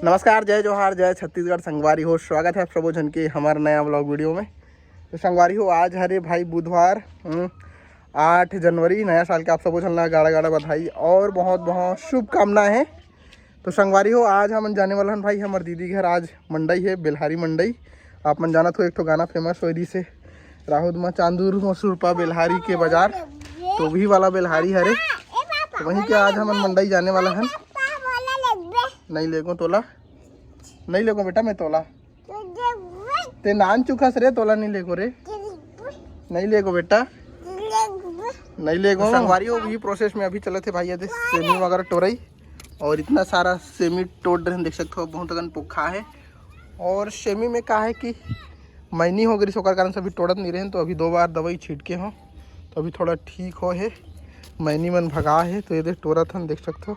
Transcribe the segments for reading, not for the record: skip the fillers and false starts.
नमस्कार, जय जोहार, जय छत्तीसगढ़। संगवारी हो, स्वागत है आप सबो जन के हमारे नया ब्लॉग वीडियो में। तो संगवारी हो, आज हरे भाई बुधवार 8 जनवरी, नया साल के आप सबो जन ला गाड़ा गाड़ा बधाई और बहुत बहुत शुभकामनाएं हैं। तो संगवारी हो, आज हम जाने वाला हन भाई हमारे दीदी घर। आज मंडई है, बेल्हारी मंडई। आप मन जाना तो एक तो गाना फेमस हो दी से राहुल में चांदूर मसूरपा बेल्हारी के बाजार, तो भी वाला बेल्हारी हरे, तो वहीं के आज हम मंडई जाने वाला हन। नहीं लेगो तोला, नहीं लेगो बेटा, मैं तोला ते नान चुकास रे, तोला नहीं लेगो रे, नहीं लेगो बेटा, नहीं लेगो। संगवारी हो भी प्रोसेस में अभी चले थे भाई, ये सेमी वगैरह टोरई और इतना सारा सेमी तोड़ रहे हैं, देख सकते हो बहुत अगन पुखा है। और सेमी में क्या है कि मैनी हो गई, सोकर कारण से अभी तोड़त नहीं रहे, तो अभी 2 बार दवाई छिटके हो तो अभी थोड़ा ठीक हो है, मैनी मन भगा है। तो ये देख टोरत हम देख सकते हो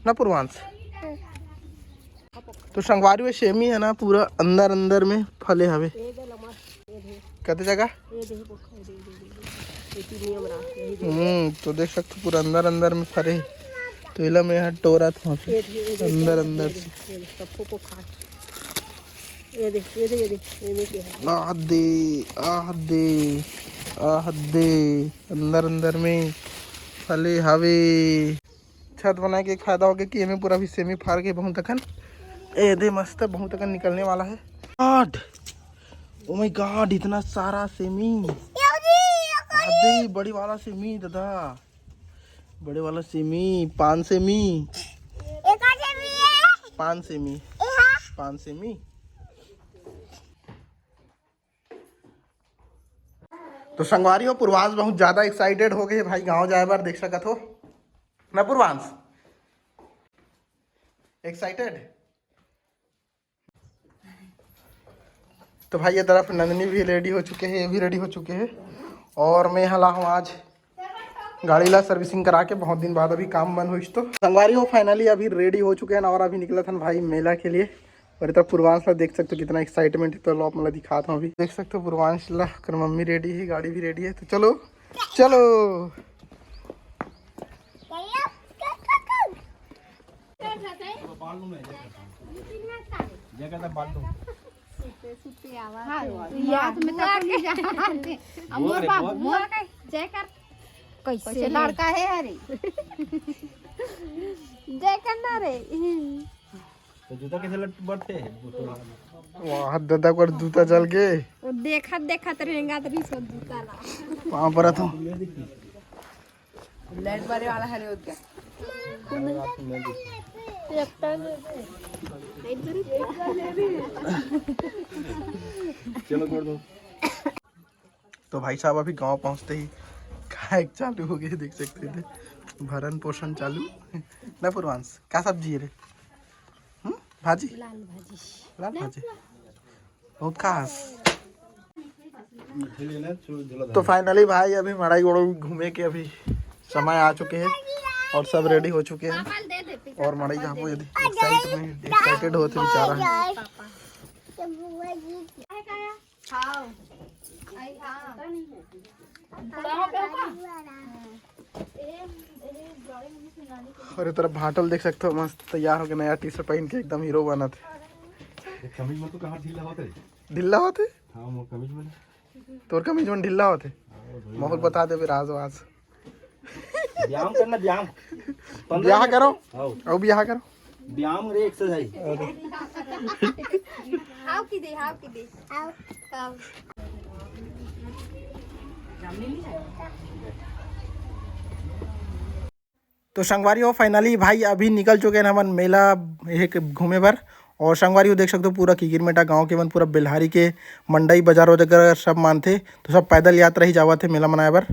ना पूर्वांश। तो संगवारी में सेमी है ना, पूरा अंदर अंदर में फले हवे कते जगह तो देख सकते हो पूरा अंदर अंदर में फले। तो इला में यहाँ टोरा था अंदर अंदर से अंदर अंदर में फले हवे। छत बना के फायदा हो गया कि हमें पूरा भी सेमी फाड़ के बहुत अखन ए दे मस्त बहुत अखन निकलने वाला है। गॉड, ओ माय गॉड, इतना सारा सेमी, अरे बड़ी वाला सेमी दादा, बड़े वाला सेमी, 5 सेमी, 5 सेमी, 5 सेमी। तो संगवारी हो, पूर्वांश बहुत ज्यादा एक्साइटेड हो गए भाई, गांव जाए बार देख सकत हो ना पूर्वांश, एक्साइटेड। तो भाई ये तरफ नंदनी भी रेडी हो चुके हैं, ये भी रेडी हो चुके हैं, और मैं हला हूँ आज गाड़ी ला सर्विसिंग करा के, बहुत दिन बाद अभी काम बंद हुई। तो संगवारी हो फाइनली अभी रेडी हो चुके हैं और अभी निकला था भाई मेला के लिए। और इधर पूर्वांश ला देख सकते हो कितना एक्साइटमेंट है, तो लो मतलब दिखाता हूँ। अभी देख सकते हो पूर्वांश ला कर मम्मी रेडी है, गाड़ी भी रेडी है, तो चलो चलो। कैसे लड़का है हरे जय करना रे, तो जूता कैसे बढ़ते हैं? वाह दादा को जूता जल के देखत देखत रहेगा तो सो जूता ला वहां पर तो लाइट बारे वाला हरे हो क्या चलो कर दो। तो भाई साहब अभी गांव पहुंचते ही खाए चालू हो गए, देख सकते थे भरण पोषण चालू ना पूर्वांश। क्या सब्जी है रे? भाजी, लाल भाजी बहुत खास। तो फाइनली भाई अभी मड़ाई गोड़ो घूमे के अभी समय आ चुके हैं और सब रेडी हो चुके हैं। और मड़ाई जहाँ को यदि एक्साइटेड होते बेचारा है। और इस तरफ भाटल देख सकते हो मस्त तैयार हो गया, नया टी शर्ट पहन के एकदम हीरो बना थे। कमीज में तो कहाँ ढीला होते? ढीला होते? हाँ वो कमीज में, तोर कमीज में ढीला होते? माहौल बता दे राज वाज। व्यायाम करना, व्यायाम ब्याह करो और ब्याह करो, व्यायाम रे एक्सरसाइज। हाउ की दे हाउ तो संगवारी हो फाइनली भाई अभी निकल चुके हैं हम मेला घूमे पर। और संगवारी हो देख सकते हो पूरा किगिरमेटा गांव के मन पूरा बेल्हारी के मंडई बाजार वगैरह सब मानते, तो सब पैदल यात्रा ही जावा थे मेला मनाए बर।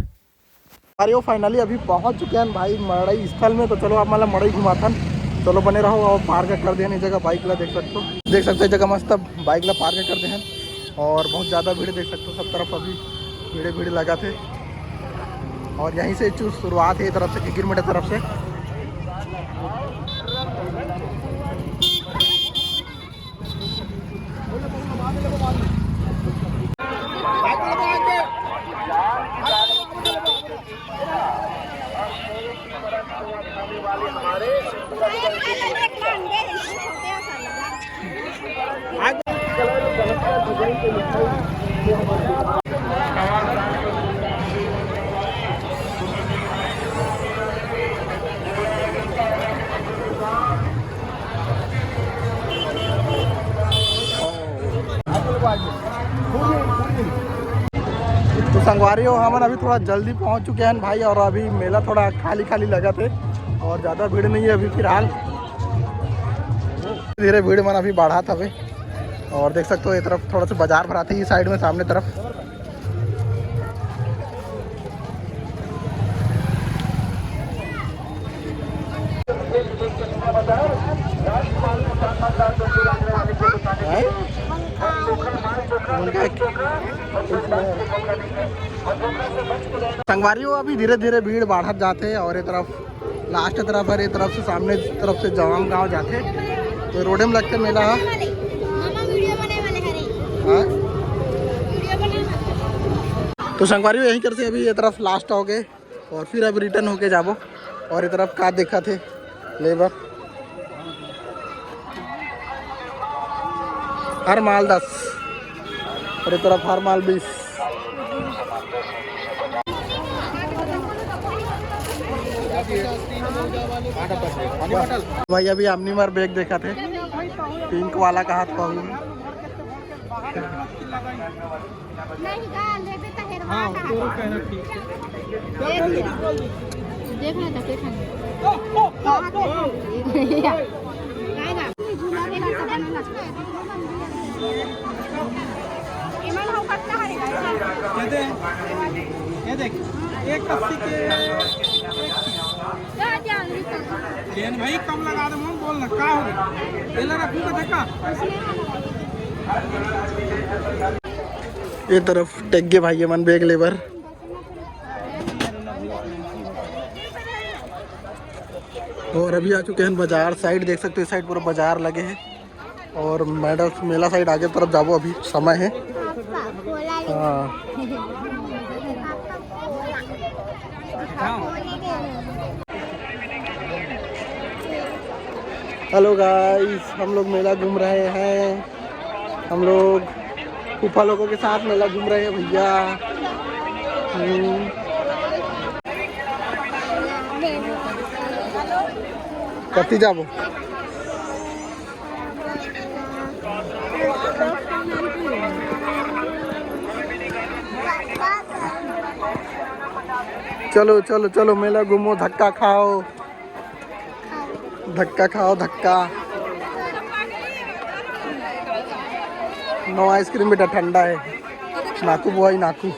अरे वो फाइनली अभी पहुंच चुके हैं भाई मड़ई स्थल में। तो चलो आप मतलब मड़ई घुमाथन, चलो बने रहो। और पार्क कर दे जगह बाइक ला देख सकते हो जगह मस्त बाइक ला पार्क कर दे हैं। और बहुत ज़्यादा भीड़ देख सकते हो, सब तरफ अभी भीड़ लगा थे। और यहीं से शुरुआत है तरफ से किगिरमेटा तरफ से। संगवारी हो हम अभी थोड़ा जल्दी पहुंच चुके हैं भाई, और अभी मेला थोड़ा खाली खाली लगा थे और ज़्यादा भीड़ नहीं है अभी फिलहाल। धीरे भीड़ मन अभी बढ़ा था अभी, और देख सकते हो ये तरफ थोड़ा सा बाजार भरा था, ये साइड में सामने तरफ। संगवारी हो अभी धीरे धीरे भीड़ बढ़त जाते और ये तरफ लास्ट तरफ और ये तरफ से सामने तरफ से जवाम गांव जाते तो रोडे में लगते मेला है। तो संगवारी हो यहीं कर से अभी ये तरफ लास्ट हो गए और फिर अब रिटर्न होके जाबो। और ये तरफ का देखा थे लेबर हर माल 10 और ये तरफ हर माल 20। भाई अभी हमने मार बैग देखा थे पिंक वाला का हाथ पाऊ एक कस्सी के भाई कम लगा दे मन बोल ना का हो एला रखू का देखा। ये तरफ टेक गे भाई मन बैग लेबर और अभी आ चुके हैं बाजार साइड। देख सकते हो इस साइड पूरा बाजार लगे हैं और मैडम मेला साइड आगे तरफ जाओ अभी समय है। हाँ हेलो गाइस, हम लोग मेला घूम रहे हैं। हम लोग फूफा लोगों के साथ मेला घूम रहे हैं भैया। कती जाबो चलो चलो चलो मेला घूमो, धक्का खाओ धक्का खाओ धक्का। नो आइसक्रीम बेटा ठंडा है। नाकू बुआई नाकू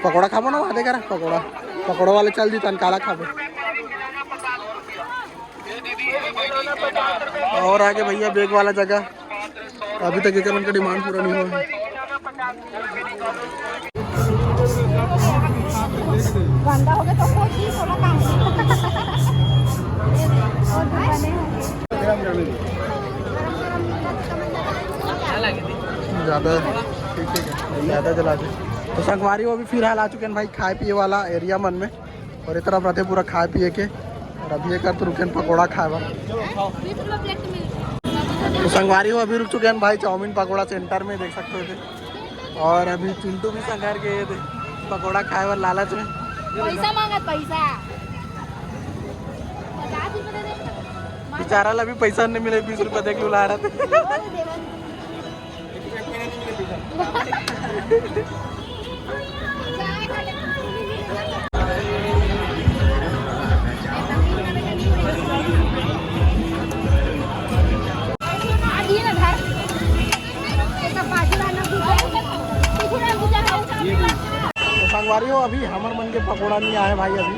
पकौड़ा खाबो ना वहाँ देखा पकौड़ा पकौड़ा वाले चल दी तन काला खाबो। और आगे भैया बैग वाला जगह अभी तक एक उनका डिमांड पूरा नहीं हुआ है। गंदा हो गया तो थोड़ा काम ज़्यादा ठीक है ज़्यादा जला दे। तो संगवारी वो भी फिलहाल आ चुके हैं भाई खाए पिए वाला एरिया मन में और इस तरफ रहते पूरा खाए पिए के और अभी ये कर तो रुके पकौड़ा खाए बा। तो संगवारी वो अभी रुक चुके हैं भाई चाउमीन पकौड़ा सेंटर में देख सकते हो। और अभी चिंटू भी संगार के पकौड़ा खाए वाला लालच में पैसा मांगा पैसा बेचारा ला भी पैसा नहीं मिले 20 रुपया देख लो ला रहा था। संगवारी हो अभी हमर मन के पकौड़ा नहीं आए भाई। अभी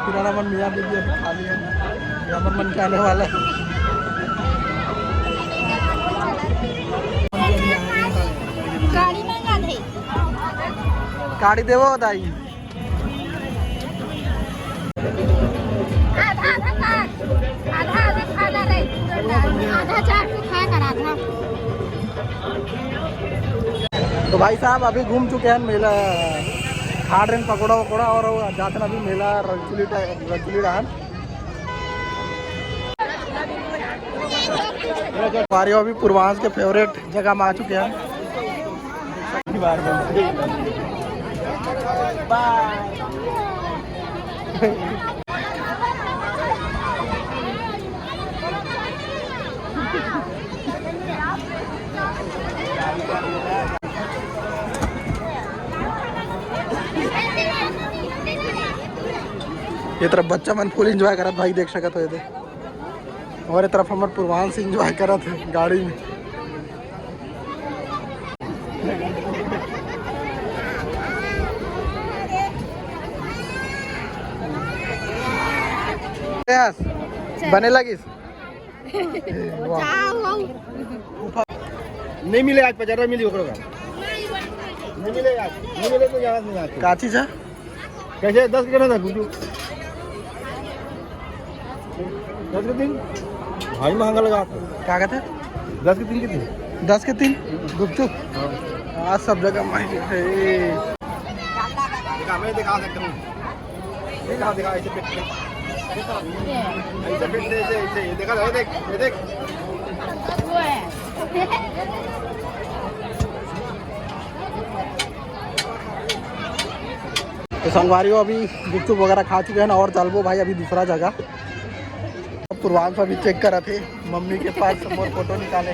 किराना मन मियाँ बीबी अभी खा लिया हमर मन के आने वाला है। गाड़ी मंगा दे गाड़ी देवो दाई आधा खाना रे आधा चाट के खा कर आधा। तो भाई साहब अभी घूम चुके हैं मेला खा रहे हैं पकौड़ा वकौड़ा और जाते हैं अभी मेला रजली रहन हमारे अभी पूर्वांश के फेवरेट जगह में आ चुके हैं। ये तरफ बच्चा मन फुल एंजॉय करत भाई देख सकत हो ये। और ये तरफ हमारे पूर्वांश एंजॉय करत है गाड़ी में। बने लगिस नहीं मिले आज 50 मिली ओकरो का नहीं मिले आज नहीं मिले तो यहाँ नहीं आते का चीज है कैसे 10 के ना गुड्डू 10 के 3 भाई महंगा लगा क्या कहते हैं 10 के 3 कितने 10 के 3 गुपचुप। आज सब जगह महंगे है। दिखा मैं दिखा सकता हूँ दिखा ऐसे पेट ऐसे पेट ऐसे ये देखा ये देख तो संगवारी अभी गुपचुप वगैरह खा चुके हैं ना और चलबो भाई अभी दूसरा जगह। पूर्वांश अभी चेक करा थे मम्मी के पास और फोटो निकाले।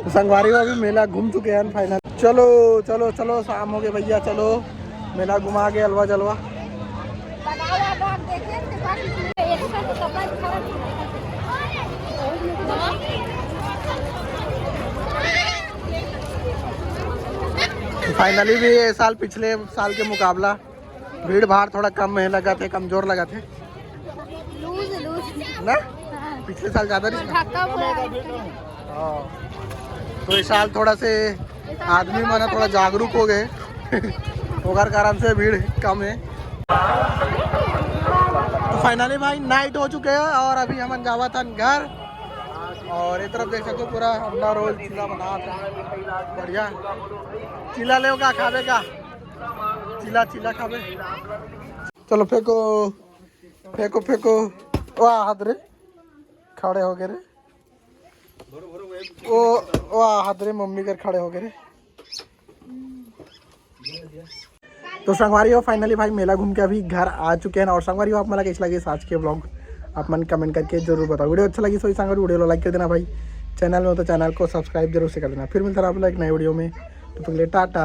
तो संगवारी अभी मेला घूम चुके हैं फाइनल। चलो चलो चलो शाम हो गए भैया, चलो मेला घुमा के अलवा जलवा। फाइनली भी ये साल पिछले साल के मुकाबला भीड़ भाड़ थोड़ा कम है लगा थे, कमजोर लगा थे ना। पिछले साल ज्यादा नहीं। तो इस साल थोड़ा से आदमी माना थोड़ा जागरूक हो गए ओकर कारण से भीड़ कम है। तो फाइनली भाई नाइट हो चुके हैं और अभी हम जावा था घर। और एक तरफ देख सकते हो पूरा अपना रोल चिल्ला बना था बढ़िया। चिल्ला ले का खावे का चिल्ला चिल्ला खावे। चलो फेंको फेंको फेंको। वाह हाथ रे खड़े हो गए रे। ओ वाह हाथ रे मम्मी कर खड़े हो गए रे। तो संगवारी हो फाइनली भाई मेला घूम के अभी घर आ चुके हैं। और संगवारी हो आप मला कैसे लगे आज के ब्लॉग आप मन कमेंट करके जरूर बताओ। वीडियो अच्छा लगी सो संगवारी वीडियो लाइक कर देना भाई। चैनल में हो तो चैनल को सब्सक्राइब जरूर से कर देना। फिर मिलता है आप लोग एक नए वीडियो में। तो टाटा।